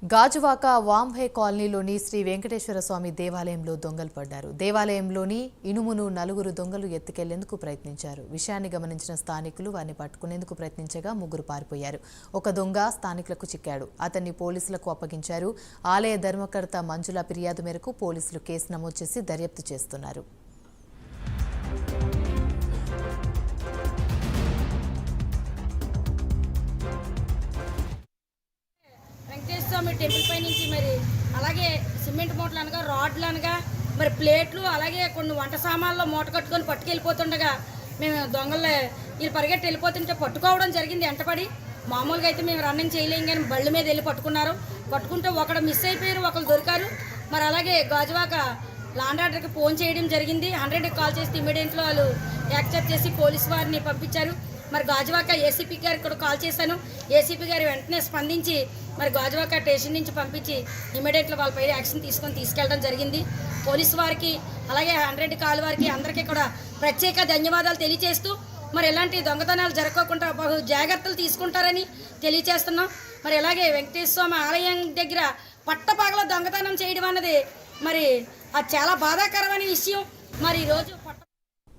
గాజువాక వాంహే కాలనీలోని శ్రీ వెంకటేశ్వర స్వామి దేవాలయంలో దొంగలు పడ్డారు. దేవాలయంలోని ఇనుమును నలుగురు దొంగలు ఎత్తుకెళ్లేందుకు ప్రయత్నించారు. విషయాన్ని గమనించిన స్థానికులు వారిని పట్టుకునేందుకు ప్రయత్నించగా ముగ్గురు పారిపోయారు. ఒక దొంగ స్థానికులకు చిక్కాడు. అతన్ని పోలీసులకు అప్పగించారు. ఆలయ ధర్మకర్త మంజుల ఫిర్యాదు మేరకు పోలీసులు కేసు నమోదు చేసి దర్యాప్తు చేస్తున్నారు. స్వామి టెంపుల్ పై నుంచి మరి అలాగే సిమెంట్ మూటలు అనగా రాడ్లు అనగా మరి ప్లేట్లు అలాగే కొన్ని వంట సామాన్లు మూట కట్టుకొని పట్టుకెళ్ళిపోతుండగా మేము దొంగలు వీళ్ళు పరిగెట్టి వెళ్ళిపోతుంటే పట్టుకోవడం జరిగింది. వెంటపడి మామూలుగా అయితే మేము రన్నింగ్ చేయలేం కానీ బళ్ళు మీద వెళ్ళి పట్టుకున్నారు. పట్టుకుంటే ఒకడు మిస్ అయిపోయారు, ఒకరు దొరికారు. మరి అలాగే గాజువాక లాండ్ ఆర్డర్కి ఫోన్ చేయడం జరిగింది. 100కి కాల్ చేస్తే ఇమీడియట్లో వాళ్ళు యాక్సెప్ట్ చేసి పోలీసు వారిని పంపించారు. మరి గాజువాక ఏసీపీ గారికి కూడా కాల్ చేశాను. ఏసీపీ గారు వెంటనే స్పందించి మరి గాజువాక స్టేషన్ నుంచి పంపించి ఇమీడియట్లో వాళ్ళపై యాక్షన్ తీసుకెళ్ళడం జరిగింది. పోలీసు వారికి అలాగే 100 కాల్ వారికి అందరికీ కూడా ప్రత్యేక ధన్యవాదాలు తెలియజేస్తూ మరి ఎలాంటి దొంగతనాలు జరగకుండా బహు జాగ్రత్తలు తీసుకుంటారని తెలియజేస్తున్నాం. మరి అలాగే వెంకటేశ్వర స్వామి ఆలయం దగ్గర పట్టపగల దొంగతనం చేయడం అన్నది మరి అది చాలా బాధాకరమైన విషయం. మరి ఈరోజు